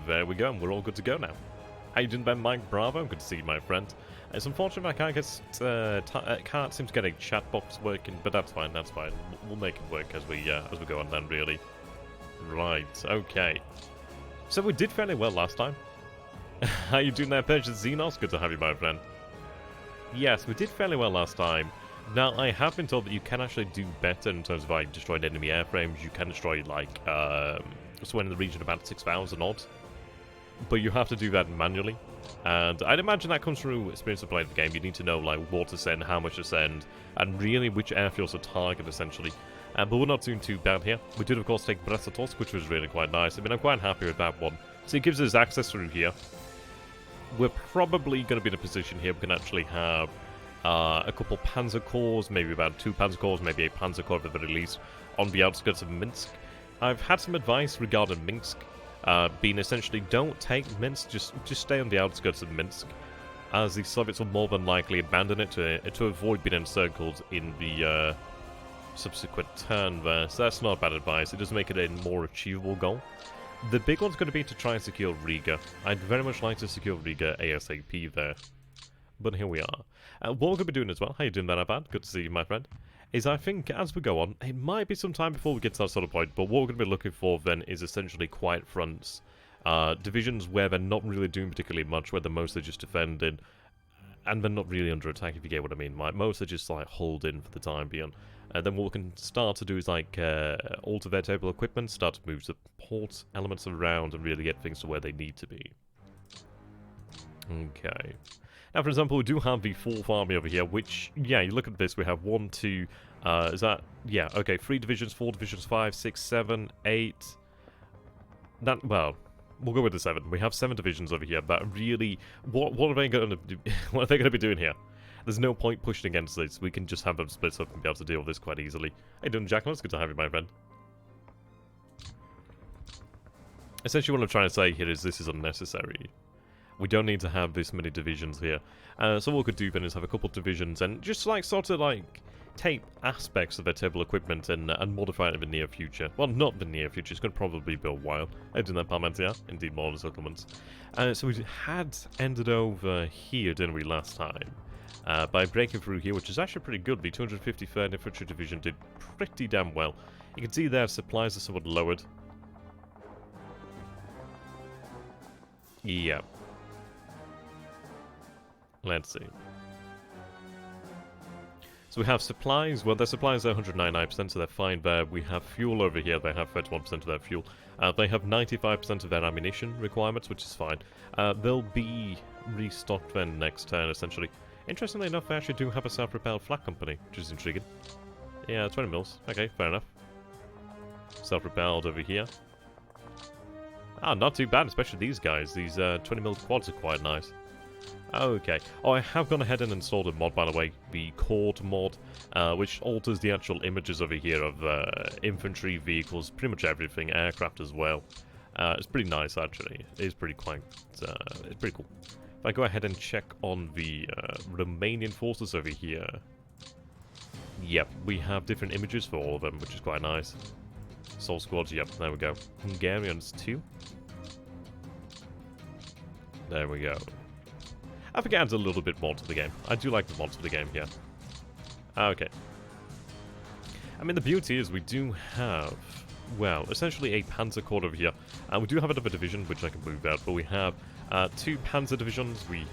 there we go, and we're all good to go now. How you doing, Ben? Mike Bravo? Good to see you, my friend. It's unfortunate I can't seem to get a chat box working, but that's fine, that's fine. We'll make it work as we go on then, really. Right, okay. So we did fairly well last time. How you doing there, Patience Xenos? Good to have you, my friend. Yes, we did fairly well last time. Now, I have been told that you can actually do better in terms of like destroying enemy airframes. You can destroy like somewhere in the region about 6,000 odd, but you have to do that manually. And I'd imagine that comes through experience of playing the game. You need to know like what to send, how much to send, and really which airfields to target essentially. But we're not doing too bad here. We did of course take Bressatos, which was really quite nice. I mean, I'm quite happy with that one. So it gives us access through here. We're probably going to be in a position here we can actually have a couple Panzer Corps, maybe about 2 Panzer Corps, maybe a Panzer Corps at the very least, on the outskirts of Minsk. I've had some advice regarding Minsk, being essentially don't take Minsk, just stay on the outskirts of Minsk, as the Soviets will more than likely abandon it to avoid being encircled in the subsequent turn there. So that's not bad advice. It does make it a more achievable goal. The big one's going to be to try and secure Riga. I'd very much like to secure Riga ASAP there. But here we are. What we're going to be doing as well, how you doing there, Abad? Good to see you, my friend. Is I think as we go on, it might be some time before we get to that sort of point, but what we're going to be looking for then is essentially quiet fronts. Divisions where they're not really doing particularly much, where they're mostly just defending, and they're not really under attack, if you get what I mean. Like, mostly just like hold in for the time being. And then what we can start to do is like alter their table equipment, start to move support elements around, and really get things to where they need to be. Okay. Now, for example, we do have the 4th army over here, which, yeah, you look at this, we have 1, 2, is that, yeah, okay, 3 divisions, 4 divisions, 5, 6, 7, 8, that, well, we'll go with the 7. We have 7 divisions over here, but really, what are they going to do, what are they going to be doing here? There's no point pushing against this, we can just have them split up and be able to deal with this quite easily. Hey, doing Jackal, it's good to have you, my friend. Essentially what I'm trying to say here is this is unnecessary. We don't need to have this many divisions here. So what we could do then is have a couple of divisions and just like sort of like take aspects of their table equipment and modify it in the near future. Well, not the near future, it's going to probably be a while. I did that Parmentia, indeed more than supplements. So we had ended over here, didn't we, last time? By breaking through here, which is actually pretty good. The 253rd Infantry Division did pretty damn well. You can see their supplies are somewhat lowered. Yeah. Let's see. So we have supplies. Well, their supplies are 199%, so they're fine there. We have fuel over here. They have 31% of their fuel. They have 95% of their ammunition requirements, which is fine. They'll be restocked then next turn, essentially. Interestingly enough, they actually do have a self-propelled flak company, which is intriguing. Yeah, 20 mils. Okay, fair enough. Self-propelled over here. Ah, not too bad, especially these guys. These 20 mil quads are quite nice. Okay. Oh, I have gone ahead and installed a mod, by the way, the Court mod, which alters the actual images over here of infantry, vehicles, pretty much everything, aircraft as well. It's pretty nice, actually. It's pretty quite, it's pretty cool. If I go ahead and check on the Romanian forces over here, yep, we have different images for all of them, which is quite nice. Soul squads, yep, there we go. Hungarians too. There we go. I think it adds a little bit more to the game. I do like the mods for the game here. Okay. I mean, the beauty is we do have, well, essentially a Panzer Corps over here. We do have another division, which I can move out, but we have 2 Panzer divisions we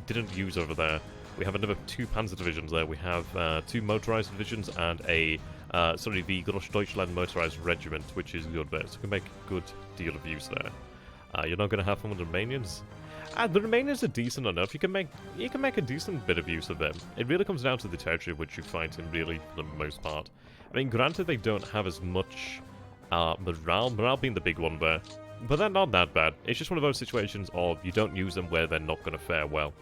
didn't use over there. We have another 2 Panzer divisions there. We have 2 motorized divisions and the Großdeutschland motorized regiment, which is good there. So we can make a good deal of use there. You're not going to have fun with the Romanians? The Romanians are decent enough. You can make a decent bit of use of them. It really comes down to the territory which you fight in, really, for the most part. I mean, granted, they don't have as much morale being the big one there, but they're not that bad. It's just one of those situations of you don't use them where they're not going to fare well.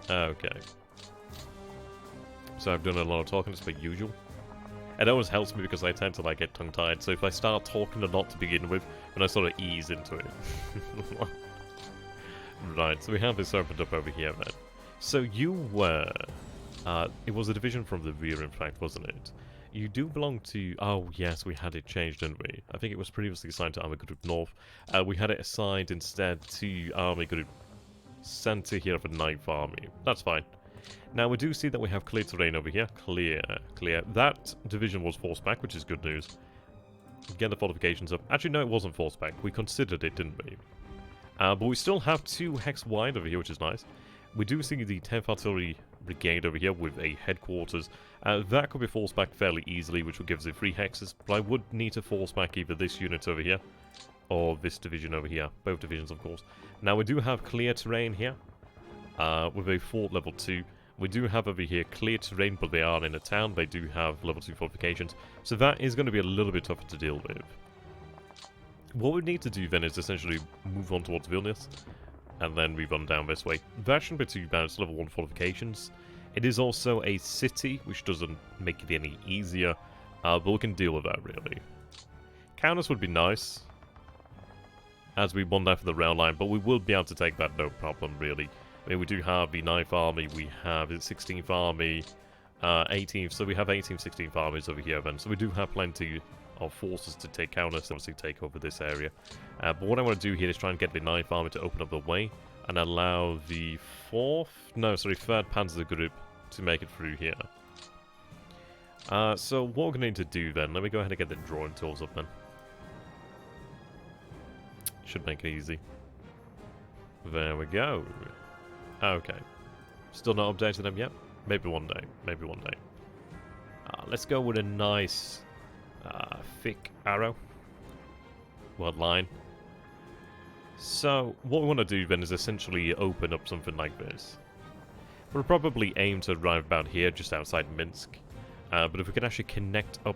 Okay. So I've done a lot of talking, as per usual. It always helps me because I tend to like get tongue-tied, so if I start talking a lot to begin with, then I sort of ease into it. Right, so we have this opened up over here then. So you were... it was a division from the rear, in fact, wasn't it? You do belong to... Oh, yes, we had it changed, didn't we? I think it was previously assigned to Army Group North. We had it assigned instead to Army Group Center here for Ninth Army. That's fine. Now, we do see that we have clear terrain over here. Clear. That division was forced back, which is good news. Get the fortifications up. Actually, no, it wasn't forced back. We considered it, didn't we? But we still have 2 hex wide over here, which is nice. We do see the 10th Artillery Brigade over here with a headquarters. That could be forced back fairly easily, which will give us the 3 hexes. But I would need to force back either this unit over here or this division over here. Both divisions, of course. Now, we do have clear terrain here with a fort level 2. We do have over here clear terrain, but they are in a town. They do have level 2 fortifications. So that is going to be a little bit tougher to deal with. What we need to do then is essentially move on towards Vilnius. And then we run down this way. That shouldn't be too bad. It's level 1 fortifications. It is also a city, which doesn't make it any easier. But we can deal with that, really. Counters would be nice, as we won that for the rail line. But we will be able to take that, no problem, really. I mean, we do have the 9th Army. We have the 16th Army. 18th. So we have 18th, 16th Armies over here, then. So we do have plenty of forces to take counters, obviously take over this area. But what I want to do here is try and get the 9th Army to open up the way and allow the 3rd Panzer Group to make it through here. So what we're going to need to do then, let me go ahead and get the drawing tools up then. Should make it easy. There we go. Okay. Still not updated them yet? Maybe one day. Maybe one day. Let's go with a nice thick arrow. Word line. So, what we want to do then is essentially open up something like this. We'll probably aim to arrive about here, just outside Minsk. But if we can actually connect up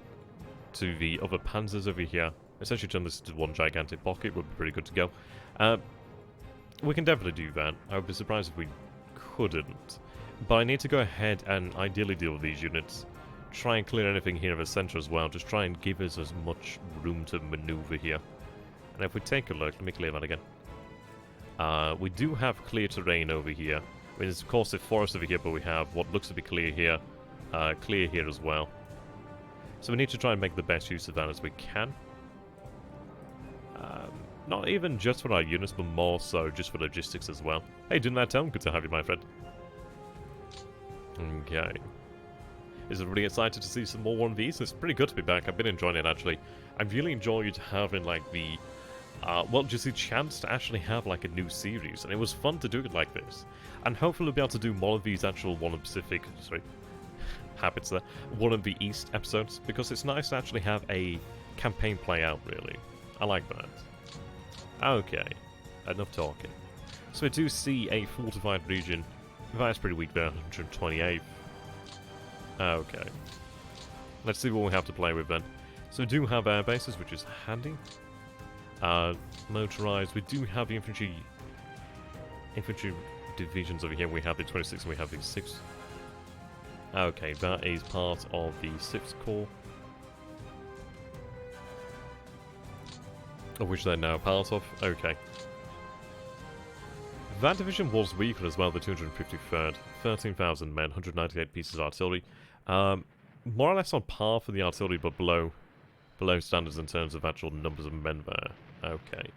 to the other panzers over here, essentially turn this into one gigantic pocket, would be pretty good to go. We can definitely do that. I would be surprised if we couldn't. But I need to go ahead and ideally deal with these units. Try and clear anything here in the center as well. Just try and give us as much room to maneuver here. And if we take a look, let me clear that again. We do have clear terrain over here. I mean, there's of course the forest over here, but we have what looks to be clear here as well. So we need to try and make the best use of that as we can. Not even just for our units, but more so just for logistics as well. Hey, didn't that tell? Good to have you, my friend. Okay. Is everybody excited to see some more 1Vs? It's pretty good to be back. I've been enjoying it, actually. I've really enjoyed having, like, the... well, just the chance to actually have, like, a new series. And it was fun to do it like this. And hopefully we'll be able to do more of these actual One of Pacific... Sorry. Habits there. One of the East episodes. Because it's nice to actually have a campaign play out, really. I like that. Okay. Enough talking. So we do see a fortified region. That's pretty weak there. 128. Okay. Let's see what we have to play with then. So we do have air bases, which is handy. Motorized. We do have the infantry divisions over here. We have the 26 and we have the 6. Okay, that is part of the 6th Corps. Of which they're now part of. Okay. That division was weaker as well, the 253rd. 13,000 men, 198 pieces of artillery. More or less on par for the artillery, but below standards in terms of actual numbers of men there. Okay.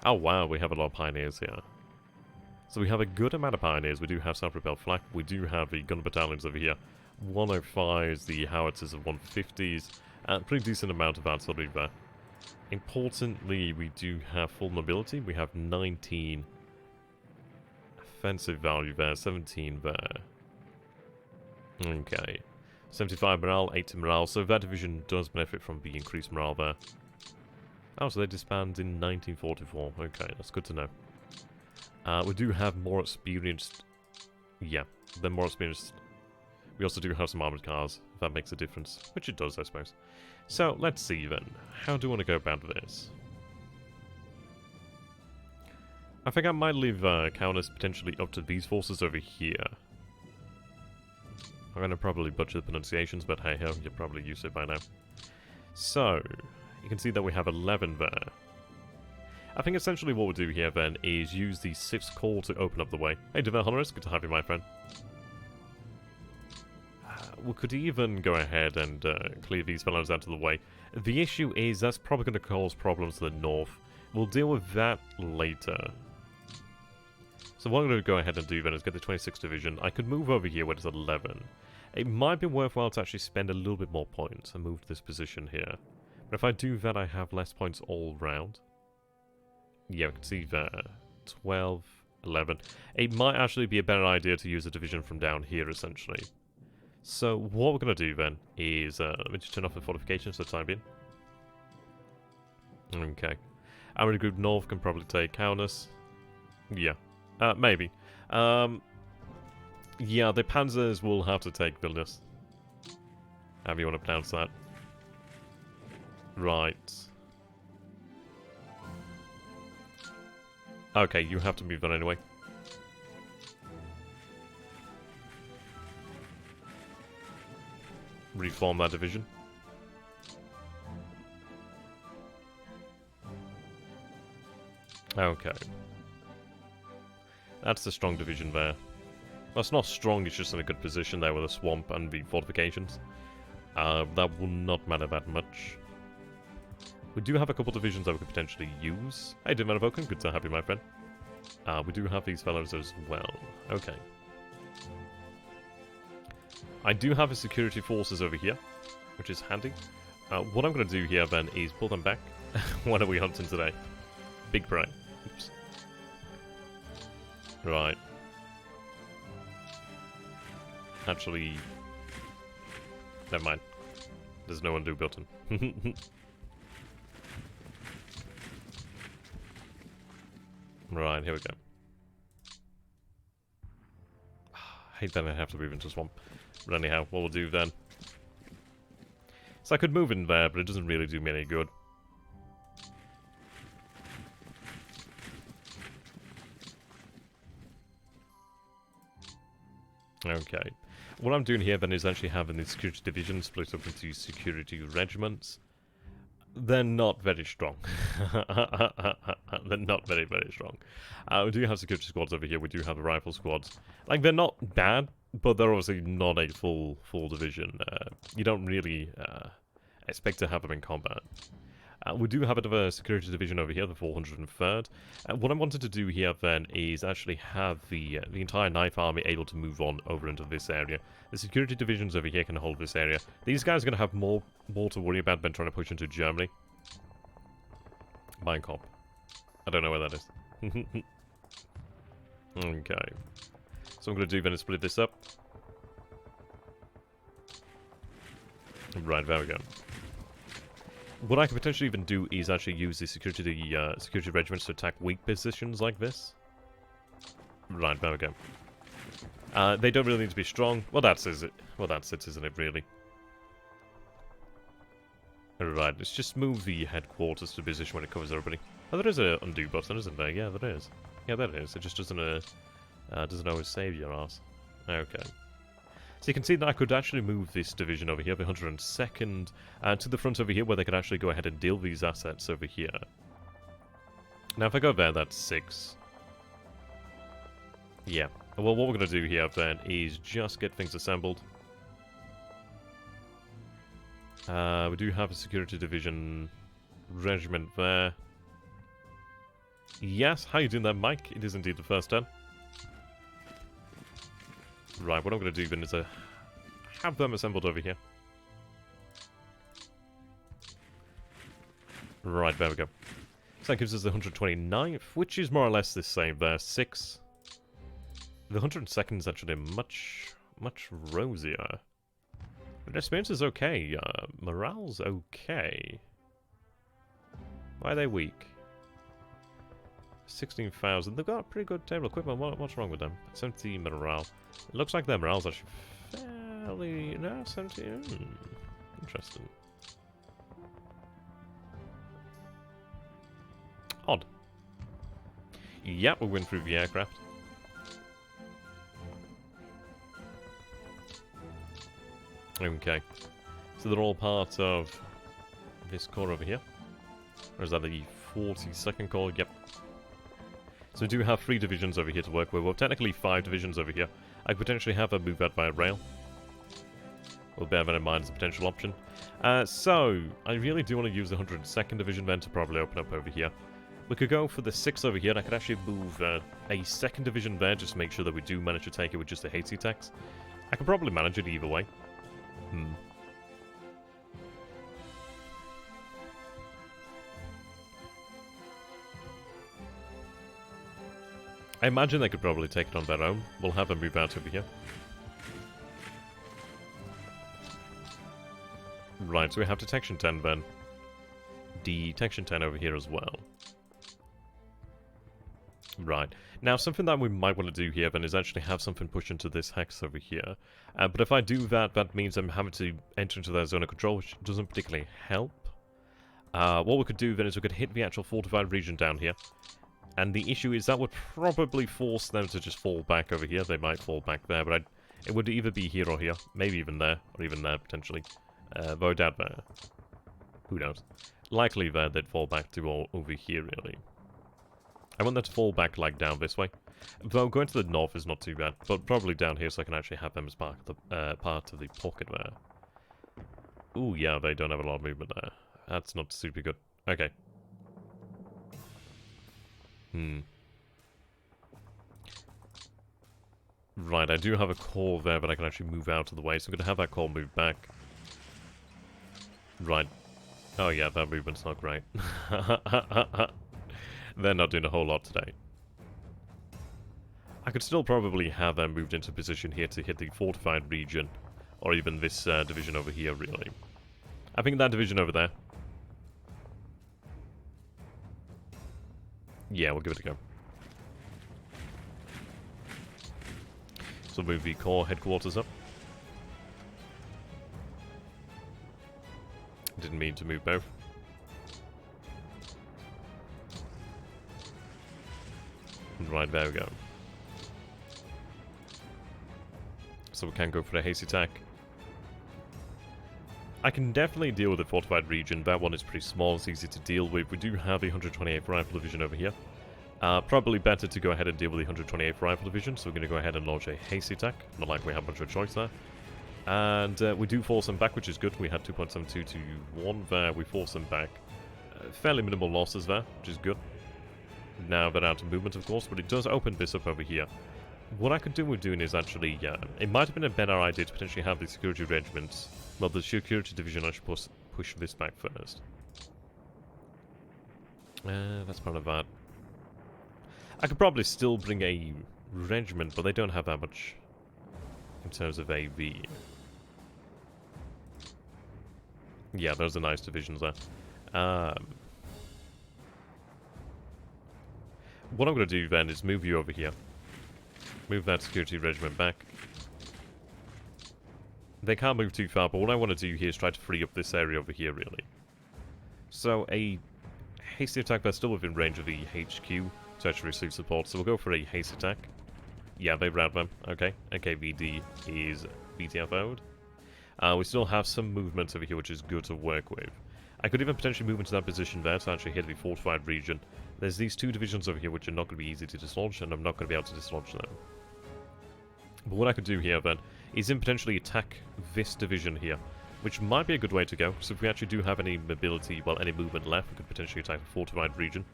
Oh wow, we have a lot of pioneers here. So we have a good amount of pioneers. We do have self-propelled flak. We do have the gun battalions over here. 105s, the howitzers of 150s. Pretty decent amount of artillery there. Importantly, we do have full mobility. We have 19 offensive value there, 17 there. Okay. 75 morale, 80 morale. So that division does benefit from the increased morale there. Oh, so they disbanded in 1944. Okay, that's good to know. We do have more experienced... Yeah, they're more experienced. We also do have some armored cars, if that makes a difference. Which it does, I suppose. So, let's see then. How do I want to go about this? I think I might leave counters potentially up to these forces over here. I'm going to probably butcher the pronunciations, but hey ho, you're probably used to it by now. So, you can see that we have 11 there. I think essentially what we'll do here then is use the 6th Corps to open up the way. Hey, Devel Honoris, good to have you, my friend. we could even go ahead and clear these fellows out of the way. The issue is that's probably going to cause problems to the north. We'll deal with that later. So what I'm going to go ahead and do then is get the 26th Division. I could move over here where it's 11. It might be worthwhile to actually spend a little bit more points and move to this position here. But if I do that, I have less points all round. Yeah, we can see there. 12, 11. It might actually be a better idea to use a division from down here, essentially. So what we're going to do then is, let me just turn off the fortifications for the time being. Okay. Our group north can probably take Kaunas. Yeah. Maybe. Yeah, the Panzers will have to take Vilnius. However you want to pronounce that. Right. Okay, you have to move on anyway. Reform that division. Okay. That's the strong division there. Well, it's not strong, it's just in a good position there with a swamp and the fortifications. That will not matter that much. We do have a couple divisions that we could potentially use. Hey, Dimanovoken, good to have you, my friend. We do have these fellows as well. Okay. I do have a security forces over here, which is handy. What I'm going to do here, then, is pull them back. What are we hunting today? Big brain. Oops. Right. Actually... Never mind. There's no undo button. Right, here we go. I hate that I have to move into swamp. But anyhow, what we'll do then... So I could move in there, but it doesn't really do me any good. Okay. What I'm doing here then is actually having the security division split up into security regiments. They're not very strong. They're not very, very strong. We do have security squads over here. We do have the rifle squads. Like, they're not bad, but they're obviously not a full division. You don't really expect to have them in combat. We do have another security division over here, the 403rd. What I wanted to do here then is actually have the entire knife army able to move on over into this area. The security divisions over here can hold this area. These guys are going to have more to worry about than trying to push into Germany. Mein Kampf. I don't know where that is. Okay. So I'm going to do then is split this up. Right, there we go. What I could potentially even do is actually use the security regiments to attack weak positions like this. Right, there we go. They don't really need to be strong. Well, that's it. Well, that's it, isn't it, really? Right, let's just move the headquarters to a position when it covers everybody. Oh, there is a undo button, isn't there? Yeah, there is. Yeah, there is. It just doesn't always save your ass. Okay. So you can see that I could actually move this division over here, the 102nd, to the front over here, where they could actually go ahead and deal these assets over here. Now, if I go there, that's 6. Yeah. Well, what we're going to do here, then, is just get things assembled. We do have a security division regiment there. Yes, how you doing there, Mike? It is indeed the first turn. Right, what I'm going to do then is have them assembled over here. Right, there we go. So that gives us the 129th, which is more or less the same there. 6. The 102nd is actually much rosier. But experience is okay. Morale's okay. Why are they weak? 16,000. They've got a pretty good table equipment. What's wrong with them? 70 morale. It looks like their morale's actually fairly... No, 70... Interesting. Odd. Yeah, we went through the aircraft. Okay. So they're all part of this corps over here. Or is that the 42nd corps? Yep. So we do have 3 divisions over here to work with. Well, technically 5 divisions over here. I could potentially have a move out via rail. We'll bear that in mind as a potential option. So, I really do want to use the 102nd Division then to probably open up over here. We could go for the 6th over here, and I could actually move a 2nd Division there just to make sure that we do manage to take it with just the hasty attacks. I could probably manage it either way. I imagine they could probably take it on their own. We'll have them move out over here. Right, so we have Detection 10 then. Detection 10 over here as well. Right. Now, something that we might want to do here then is actually have something push into this hex over here. But if I do that, that means I'm having to enter into their zone of control, which doesn't particularly help. What we could do then is we could hit the actual fortified region down here. And the issue is that would probably force them to just fall back over here. They might fall back there, but it would either be here or here. Maybe even there, or even there, potentially. Though I doubt there. Who knows? Likely there they'd fall back to over here, really. I want them to fall back, like, down this way. Though going to the north is not too bad, but probably down here so I can actually have them as part of the pocket there. Ooh, yeah, they don't have a lot of movement there. That's not super good. Okay. Right, I do have a core there, but I can actually move out of the way, so I'm going to have that core move back. Right. Oh yeah, that movement's not great. They're not doing a whole lot today. I could still probably have them moved into position here to hit the fortified region, or even this division over here, really. I think that division over there. Yeah, we'll give it a go. So move the core headquarters up. Didn't mean to move both. Right, there we go. So we can go for a hasty attack. I can definitely deal with the fortified region. That one is pretty small, it's easy to deal with. We do have the 128th Rifle Division over here. Probably better to go ahead and deal with the 128th Rifle Division, so we're going to go ahead and launch a hasty attack. Not like we have much of a choice there. And we do force them back, which is good. We had 2.72 to 1 there. We force them back. Fairly minimal losses there, which is good. Now they're out of movement, of course, but it does open this up over here. What I could do with doing is actually, it might have been a better idea to potentially have the security regiments, well, the security division actually push this back first. That's part of that. I could probably still bring a regiment, but they don't have that much in terms of AV. Yeah, those are nice divisions there. What I'm going to do then is move you over here. Move that security regiment back. They can't move too far, but what I want to do here is try to free up this area over here, really. So, a hasty attack that's still within range of the HQ to actually receive support, so we'll go for a haste attack. Yeah, they ran them. Okay. NKVD is BTFO'd. We still have some movement over here, which is good to work with. I could even potentially move into that position there to actually hit the fortified region. There's these two divisions over here which are not going to be easy to dislodge, and I'm not going to be able to dislodge them. But what I could do here then is then potentially attack this division here, which might be a good way to go. So if we actually do have any mobility, well, any movement left, we could potentially attack the fortified region.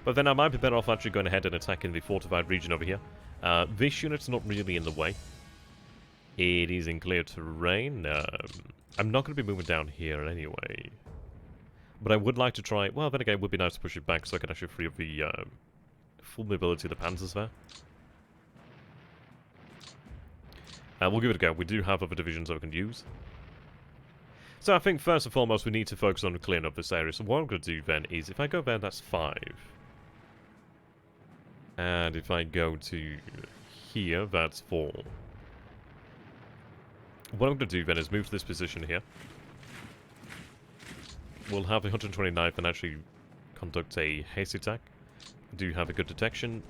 But then I might be better off actually going ahead and attacking the fortified region over here. This unit's not really in the way. It is in clear terrain. I'm not going to be moving down here anyway. But I would like to try... Well, then again, it would be nice to push it back so I can actually free up the full mobility of the panzers there. We'll give it a go. We do have other divisions that we can use. So I think first and foremost we need to focus on clearing up this area. So what I'm going to do then is, if I go there, that's 5. And if I go to here, that's 4. What I'm going to do then is move to this position here. We'll have the 129th and actually conduct a haste attack. Do have a good detection.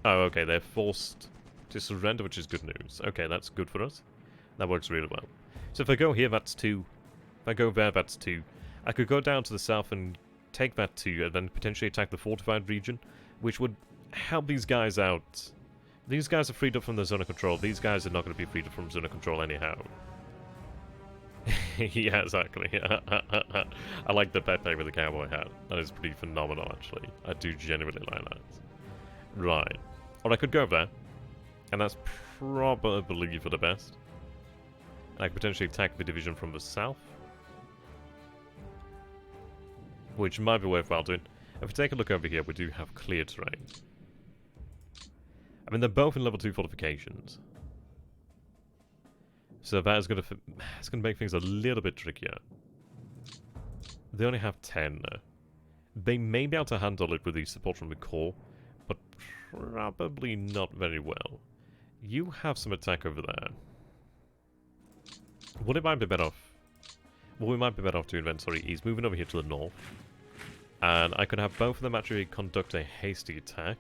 Oh, okay, they're forced to surrender, which is good news. Okay, that's good for us. That works really well. So if I go here, that's 2. If I go there, that's 2. I could go down to the south and take that 2, and then potentially attack the fortified region, which would help these guys out. These guys are freed up from the zone of control. These guys are not going to be freed up from zone of control anyhow. Yeah, exactly. I like the Pepe with the cowboy hat. That is pretty phenomenal, actually. I do genuinely like that. Right. Or I could go there, and that's probably for the best. And I could potentially attack the division from the south, which might be worthwhile doing. If we take a look over here, we do have clear terrain. I mean, they're both in level 2 fortifications. So that is going to make things a little bit trickier. They only have 10 though. They may be able to handle it with the support from the core, but probably not very well. You have some attack over there. What it might be better off... What we might be better off doing then, sorry, is moving over here to the north. And I could have both of them actually conduct a hasty attack.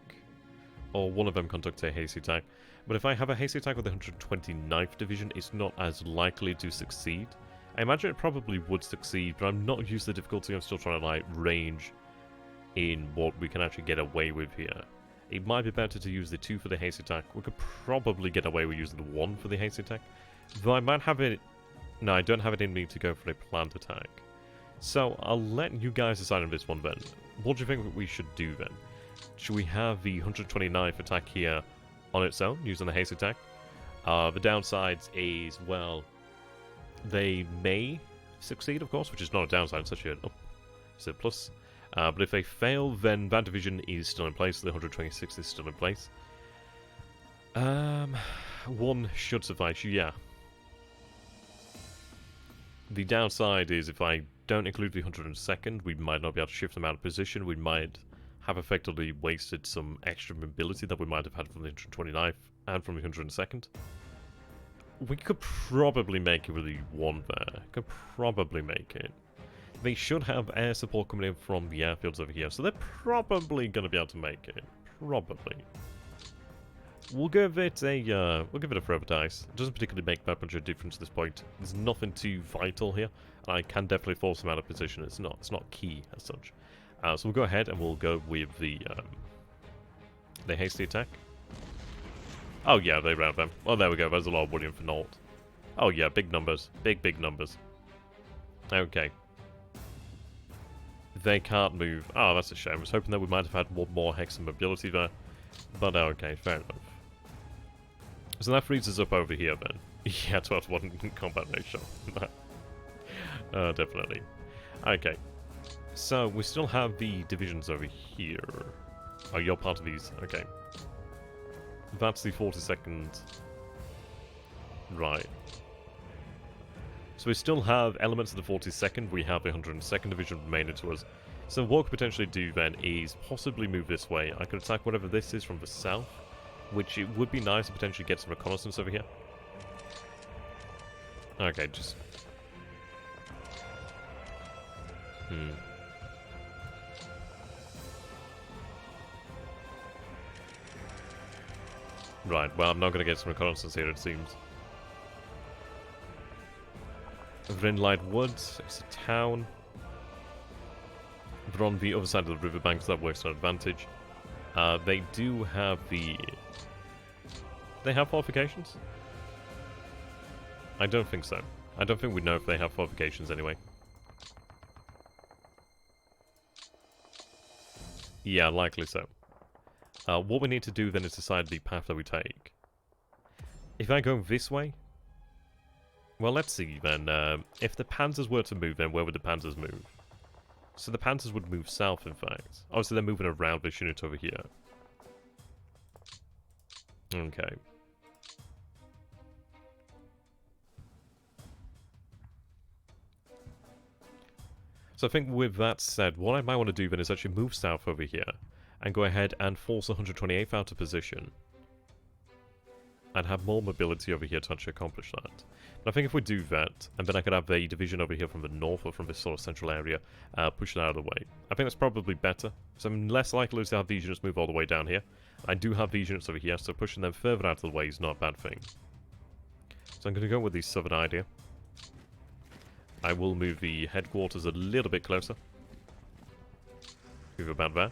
Or one of them conduct a hasty attack. But if I have a hasty attack with the 129th Division, it's not as likely to succeed. I imagine it probably would succeed, but I'm not used to the difficulty. I'm still trying to, like, range in what we can actually get away with here. It might be better to use the 2 for the hasty attack. We could probably get away with using the 1 for the hasty attack. Though I might have it... No, I don't have it in me to go for a planned attack. So, I'll let you guys decide on this one then. What do you think we should do then? Should we have the 129th attack here on its own, using the haste attack? The downsides is, well, they may succeed, of course, which is not a downside, it's actually an up. It's a plus. But if they fail, then that division is still in place, the 126th is still in place. 1 should suffice, yeah. The downside is if I don't include the 102nd, we might not be able to shift them out of position, we might have effectively wasted some extra mobility that we might have had from the 129th and from the 102nd. We could probably make it with the 1 there. Could probably make it. They should have air support coming in from the airfields over here, so they're probably going to be able to make it. Probably. We'll give it a throw of dice. It doesn't particularly make that much of a difference at this point. There's nothing too vital here. I can definitely force them out of position. It's not key as such. So we'll go ahead and we'll go with the hasty attack. Oh yeah, they ran them. Oh, there we go. There's a lot of William for naught. Oh yeah, big numbers. Big numbers. Okay. They can't move. Oh, that's a shame. I was hoping that we might have had one more hex and mobility there. But okay, fair enough. So that frees us up over here then. Yeah, 12-1 combat ratio. Definitely. Okay. So, we still have the divisions over here. Oh, you're part of these. Okay. That's the 42nd. Right. So we still have elements of the 42nd. We have the 102nd Division remaining to us. So what we could potentially do then is possibly move this way. I could attack whatever this is from the south, which it would be nice to potentially get some reconnaissance over here. Okay, just... Right, well, I'm not going to get some reconnaissance here, it seems. Vrynlight Woods, it's a town. They're on the other side of the riverbank, so that works to an advantage. They do have the... They have fortifications? I don't think so. I don't think we know if they have fortifications anyway. Yeah, likely so. What we need to do then is decide the path that we take. If I go this way... Well, let's see then. If the Panzers were to move, then where would the Panzers move? So the Panzers would move south, in fact. Oh, so they're moving around this unit over here. Okay. So I think with that said, what I might want to do then is actually move south over here and go ahead and force 128th out of position. And have more mobility over here to actually accomplish that. But I think if we do that, and then I could have a division over here from the north or from this sort of central area, push it out of the way. I think that's probably better, so I'm less likely to have these units move all the way down here. I do have these units over here, so pushing them further out of the way is not a bad thing. So I'm going to go with the southern idea. I will move the headquarters a little bit closer. Move about there.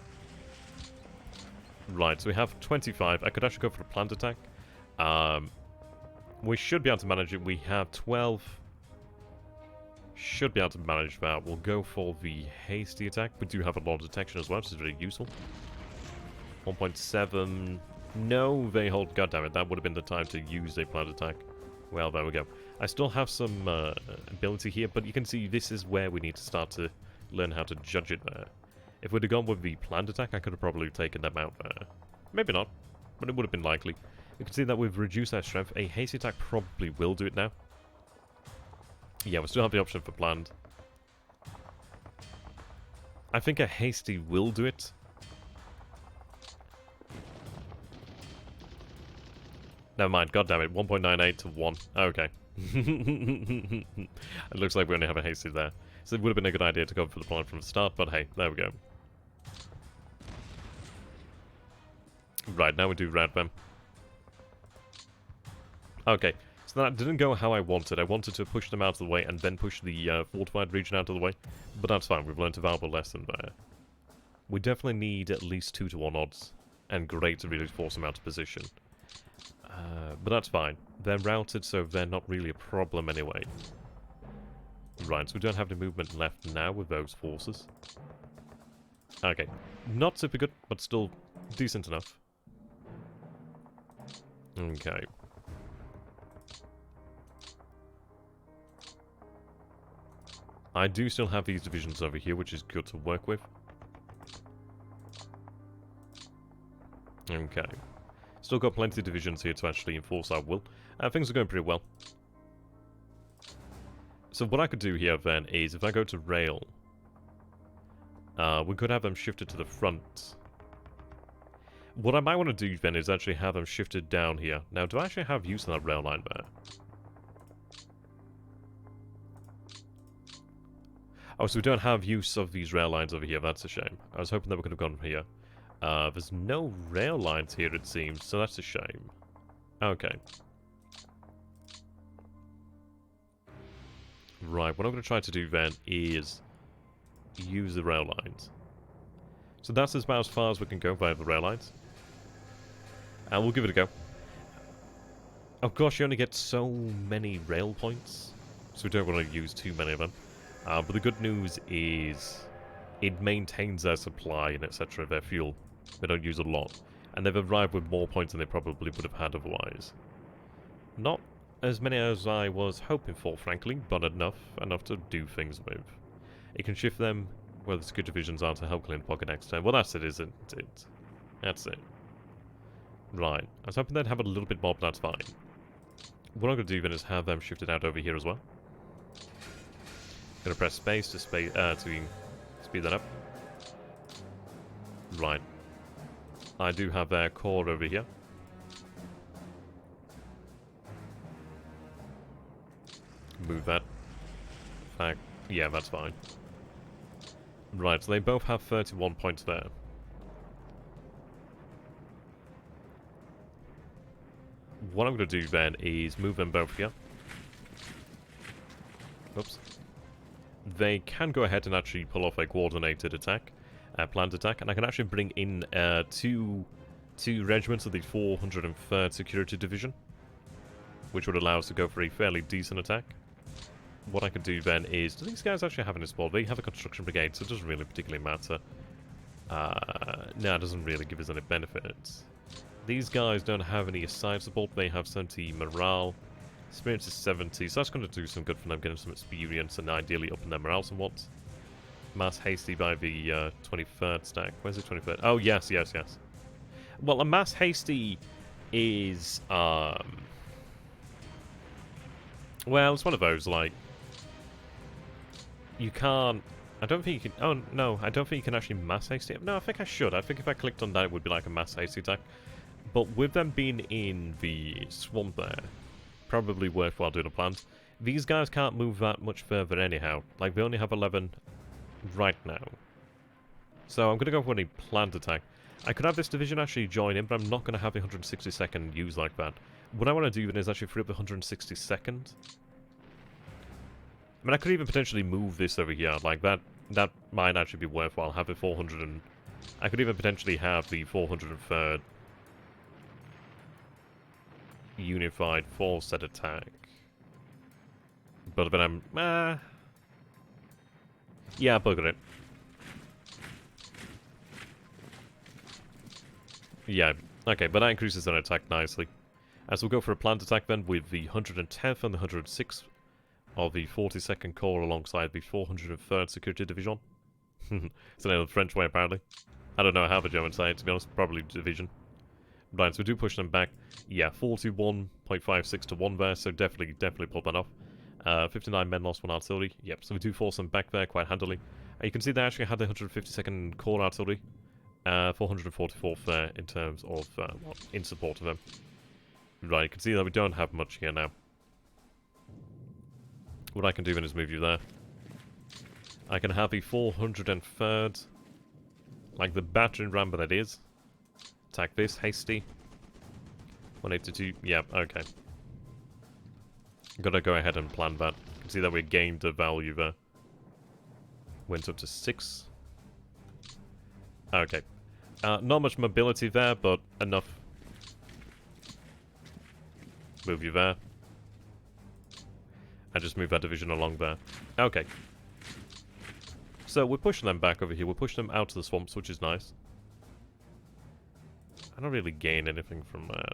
Right, so we have 25. I could actually go for a planned attack. We should be able to manage it. We have 12. Should be able to manage that. We'll go for the hasty attack. We do have a lot of detection as well, which is very useful. 1.7. No, they hold. Goddammit, that would have been the time to use a planned attack. Well, there we go. I still have some ability here, but you can see this is where we need to start to learn how to judge it there. If we'd have gone with the planned attack, I could have probably taken them out there. Maybe not, but it would have been likely. You can see that we've reduced our strength. A hasty attack probably will do it now. Yeah, we still have the option for planned. I think a hasty will do it. Never mind, goddammit, 1.98 to 1. Okay. It looks like we only have a hasty there. So it would have been a good idea to go for the planned from the start, but hey, there we go. Right, now we do red them. Okay. So that didn't go how I wanted. I wanted to push them out of the way and then push the fortified region out of the way. But that's fine. We've learned a valuable lesson there. We definitely need at least 2-to-1 odds. And great to really force them out of position. But that's fine. They're routed, so they're not really a problem anyway. Right, so we don't have any movement left now with those forces. Okay. Not super good, but still decent enough. Okay. I do still have these divisions over here, which is good to work with. Okay. Still got plenty of divisions here to actually enforce our will. Things are going pretty well. So what I could do here then is, if I go to rail, we could have them shifted to the front. What I might want to do then is actually have them shifted down here. Now, do I actually have use of that rail line there? Oh, so we don't have use of these rail lines over here. That's a shame. I was hoping that we could have gone from here. There's no rail lines here, it seems, so that's a shame. Okay. Right, what I'm going to try to do then is use the rail lines. So that's about as far as we can go via the rail lines. And we'll give it a go. Of course, you only get so many rail points, so we don't want to use too many of them. But the good news is it maintains their supply and etc. their fuel. They don't use a lot. And they've arrived with more points than they probably would have had otherwise. Not as many as I was hoping for, frankly, but enough to do things with. It can shift them where the secure divisions are to help clean the pocket next time. Well, that's it, isn't it? That's it. Right. I was hoping they'd have a little bit more, but that's fine. What I'm going to do then is have them shifted out over here as well. Gonna press space to speed that up. Right. I do have their core over here. Move that. In fact, yeah, that's fine. Right, so they both have 31 points there. What I'm going to do then is move them both here. Oops. They can go ahead and actually pull off a coordinated attack, planned attack, and I can actually bring in two regiments of the 403rd Security Division, which would allow us to go for a fairly decent attack. What I could do then is, do these guys actually have any support? They have a construction brigade, so it doesn't really particularly matter. No, it doesn't really give us any benefits. These guys don't have any side support. They have 70 morale. Experience is 70, so that's going to do some good for them, getting some experience and ideally upping their morale somewhat. Mass hasty by the 23rd stack. Where's the 23rd? Oh, yes. Well, a mass hasty is, well, it's one of those, like, you can't, I don't think you can, oh, no, I don't think you can actually mass hasty. No, I think I should. I think if I clicked on that, it would be like a mass hasty attack. But with them being in the swamp there, probably worthwhile doing a plant. These guys can't move that much further anyhow. Like, they only have 11 right now. So I'm going to go for a plant attack. I could have this division actually join in, but I'm not going to have a 162nd use like that. What I want to do then is actually free up the 162nd. I mean, I could even potentially move this over here. Like, that might actually be worthwhile. Have the 400 and... I could even potentially have the 403rd Unified Force set attack. But then I'm... Yeah, bugger it. Yeah, okay, but that increases their attack nicely. As we'll go for a planned attack then with the 110th and the 106th of the 42nd Corps alongside the 403rd Security Division. It's the name of the French way, apparently. I don't know how the Germans say it, to be honest. Probably division. Right, so we do push them back. Yeah, 41.56 to 1 there, so definitely pull that off. 59 men lost, 1 artillery. Yep, so we do force them back there quite handily. You can see they actually had the 152nd Corps artillery. 444th there in terms of, well, in support of them. Right, you can see that we don't have much here now. What I can do then is move you there. I can have the 403rd, like the battering ram that it is. Attack this, hasty. 182, yeah, okay. Gotta go ahead and plan that. You can see that we gained a value there. Went up to 6. Okay. Not much mobility there, but enough. Move you there. I just move that division along there. Okay. So we're pushing them back over here. We're pushing them out to the swamps, which is nice. I don't really gain anything from that.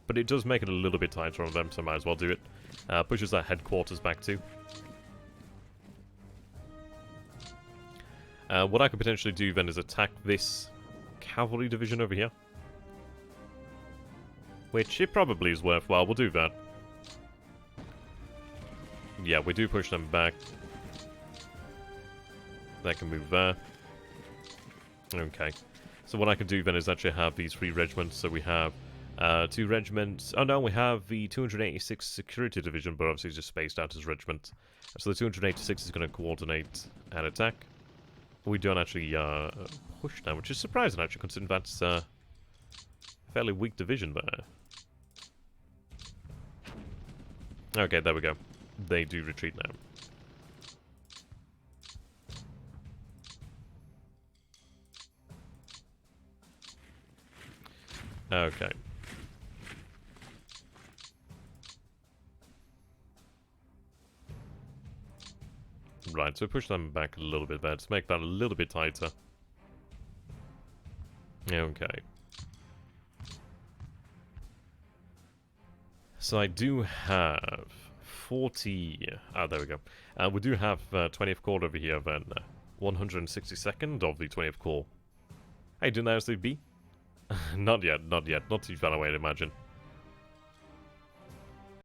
But it does make it a little bit tighter on them, so I might as well do it. Pushes our headquarters back too. What I could potentially do then is attack this cavalry division over here. Which it probably is worthwhile. We'll do that. Yeah, we do push them back. They can move there. Okay. So what I can do then is actually have these 3 regiments. So we have 2 regiments. Oh no, we have the 286th Security Division, but obviously it's just spaced out as regiment. So the 286 is going to coordinate an attack. We don't actually push now, which is surprising actually, considering that's a fairly weak division there. Okay, there we go. They do retreat now. Okay. Right, so push them back a little bit there to make that a little bit tighter. Okay. So I do have 40... Ah, there we go. We do have 20th Corps over here then. 162nd of the 20th Corps. Hey, didn't I actually be? Not yet, not yet. Not too far away, I'd imagine.